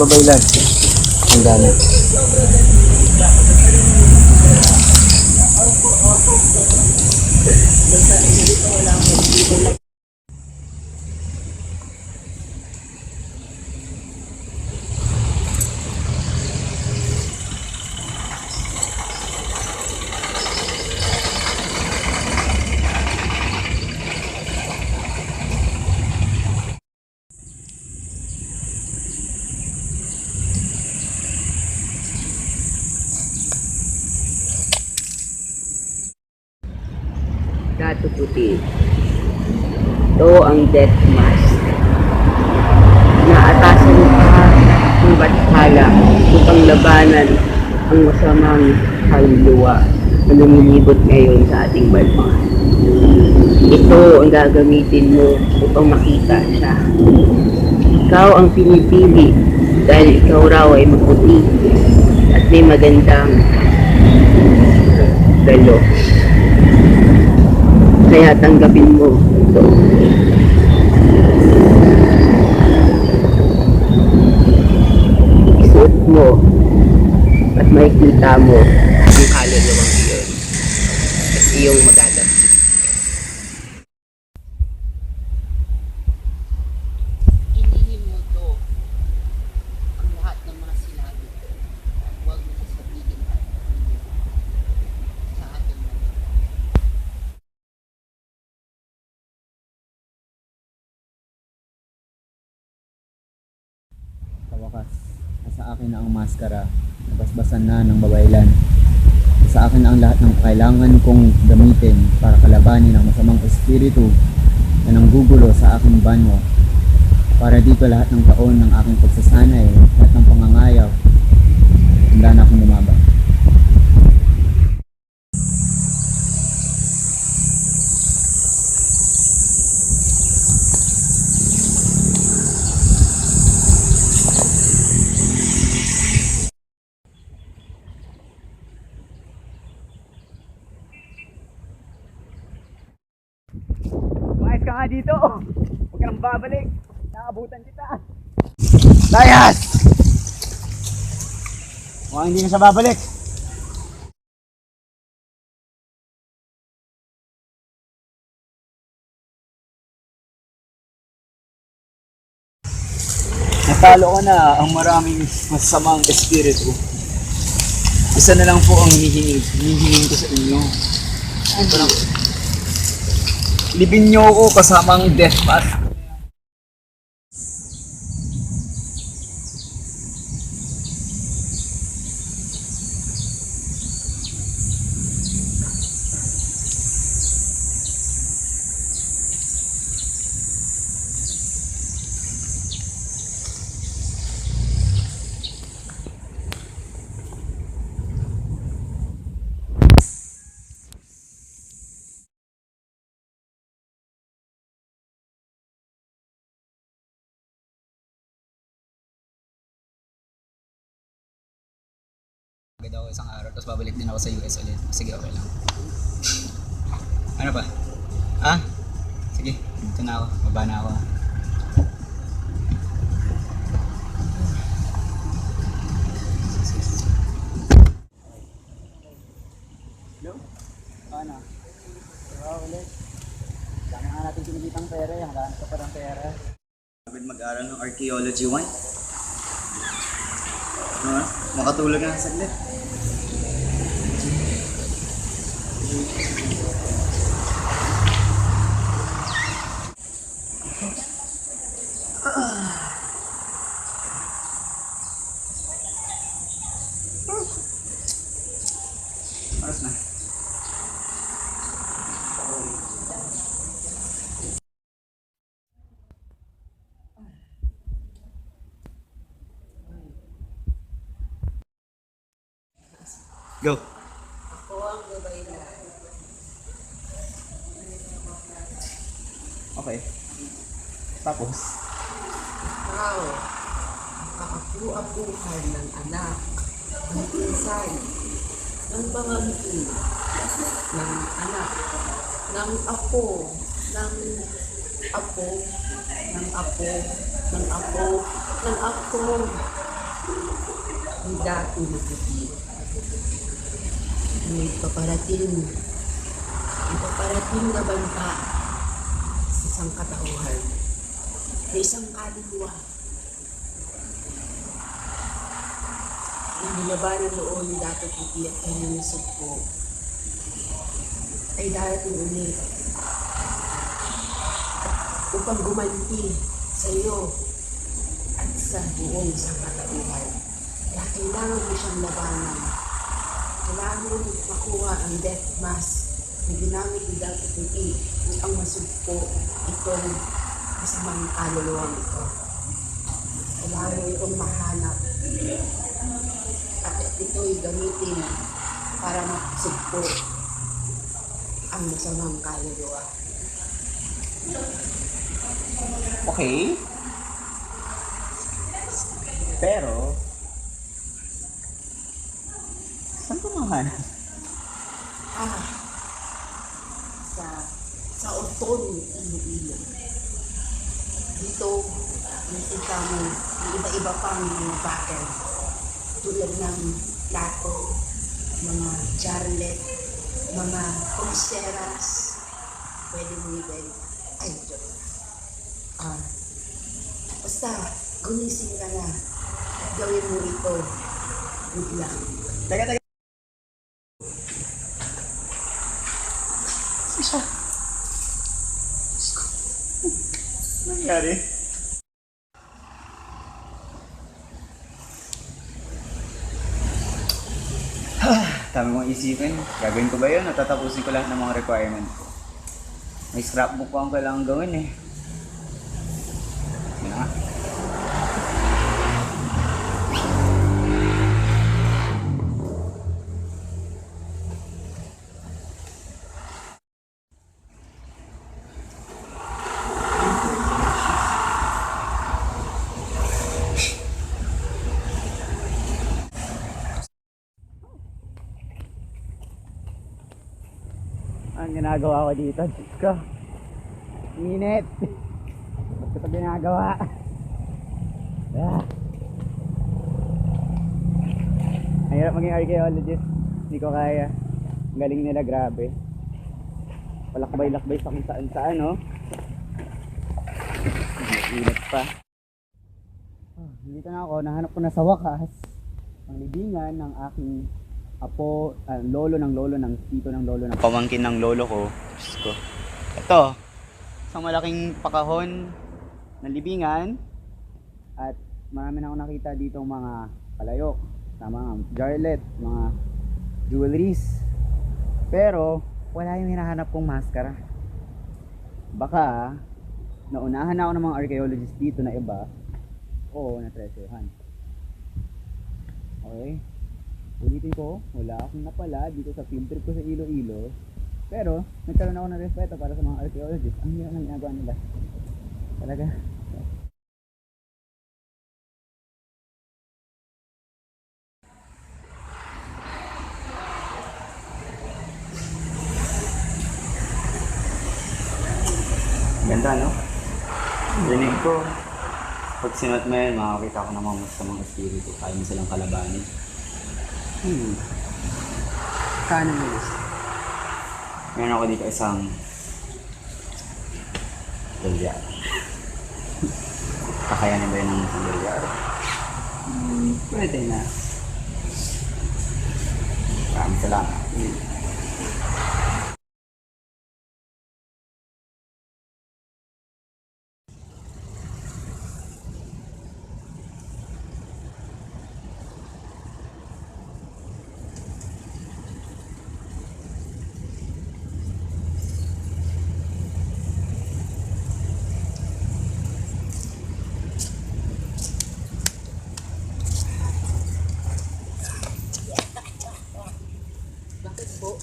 babaylan. Ang dami. Gato puti. Ito ang death mask. Naatasan pa ng bathala upang labanan ang masamang kaluluwa na lumilibot ngayon sa ating bansa. Ito ang gagamitin mo upang makita siya. Ikaw ang pinipili dahil ikaw raw ay maputi at may magandang galo. Kaya tanggapin mo ito. Isuot mo at makikita mo yung kaluluwang iyon at iyong magagamit. Inihin mo ito ang lahat ng mga sinabi ko. Huwag mo sasabihin sa ating mga. Sa wakas, nasa akin na ang maskara, nabasbasan na ng babaylan. Sa akin na ang lahat ng kailangan kong gamitin para kalabanin ang masamang espiritu na nanggugulo sa aking banwa. Para dito lahat ng taon ng aking pagsasanay, lahat ng pangangayaw, handa na akong lumaba. Umayos ka nga dito. Huwag ka nang babalik. Nakabutan kita. Layas! Mukhang hindi na siya babalik. Natalo ka na ang maraming masamang espiritu. Isa na lang po ang hinihingi ko sa inyo. Ito lang. Libin niyo ako kasamang death mask. Agad ako isang araw, tapos babalik din ako sa US ulit. Sige, okay lang. Ano ba? Ah? Sige, dito na ako. Baba na ako. Hello? Ano? Ulit. Dami nga natin kinikitang pera. Hangaan ka pa ng pera. Agad mag-aral ng Archaeology 1. Makatulog nga saglit. Oras na. Go. Okay. Tapos? Ikaw, kaapu-apuhan ng anak, ng pinsan, ng pamangkin, ng anak, ng apo, ng Apo, ng apo, ng apo, ng apo. Ang dati na puti. May paparating. May paparating na banta sa isang katauhan. Sa isang kaluluwa. Ang nilabanan noon ni Dato Puti at kanyang nasugpo ay darating ulit upang gumanti sa iyo at sa buong sangkatauhan. Kaya kailangan mo siyang labanan. Kailangan mo makuha ang death mask na ginamit ni Dato Puti upang masugpo itong masamang kaluluwang ito. Kailangan mo itong mahanap at ito'y gamitin para masugpo ang masamang kaluluwa. Okay. Pero, saan ko mahanap? Ah, sa Oton, Iloilo. Dito, nakita mo yung iba-iba pang mga bagay. Tulad ng plato, mga jarlet, mga pulseras. Pwede mo ibenta. Ay, joke. Basta, gumising ka na at gawin mo ito. Good lang. Teka. Nangyari? Dami mong isipin. Gagawin ko ba yun? Natatapusin ko lahat ng mga requirement ko. May scrapbook pa ang kailangan gawin eh. Yun na nga. Ang ginagawa ko dito, Diyos ko. Init. Ba't ko ito ginagawa? Ah. Ang hirap maging archaeologist. Hindi ko kaya. Ang galing nila, grabe. Palakbay-lakbay sa kung saan-saan, no? Init pa. Dito na ako. Nahanap ko na sa wakas ang libingan ng aking apo, lolo ng tito ng lolo ng Pamangkin ng lolo ko. Diyos ko. Ito. Isang malaking pakahon na libingan. at marami na ako nakita dito mga palayok, mga jarlet, mga jewelries, pero wala yung hinahanap kong maskara. Baka naunahan na ako ng mga archaeologist dito na iba o na-treasurehan. Okay, ulitin ko, wala akong napala dito sa field trip ko sa Iloilo, pero nagkaroon ako ng respeto para sa mga archaeologists. Ang hirap ng ginagawa nila talaga. Ganda, no? Dinig ko. Pag sinuot mo yan, makakita ko naman mas sa mga espiritu. Kaya mo silang kalabanin. Kano mo gusto? Meron ako dito isang dolyar. Kakayanin ba yun ng isang dolyar? Pwede na. Maraming salamat. Bakit po?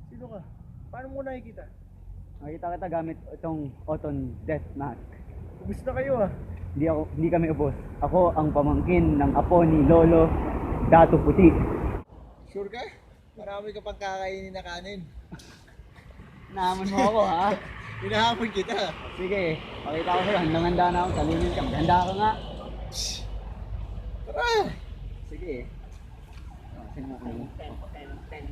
Sino ka? Paano mo nakikita? Makita kita gamit itong Oton Death Mask. Gusto kayo ah. Hindi kami ubos. Ako ang pamangkin ng apo ni Lolo Dato Puti. Sure ka? Marami ka pang kakainin na kanin. Naman mo ako ha. Hinahamon kita. Sige, pakita ko sa'yo. Handang-handa na ako. Talingin ka. Maganda ka nga. Tara! Sige. Sino mo? Ten.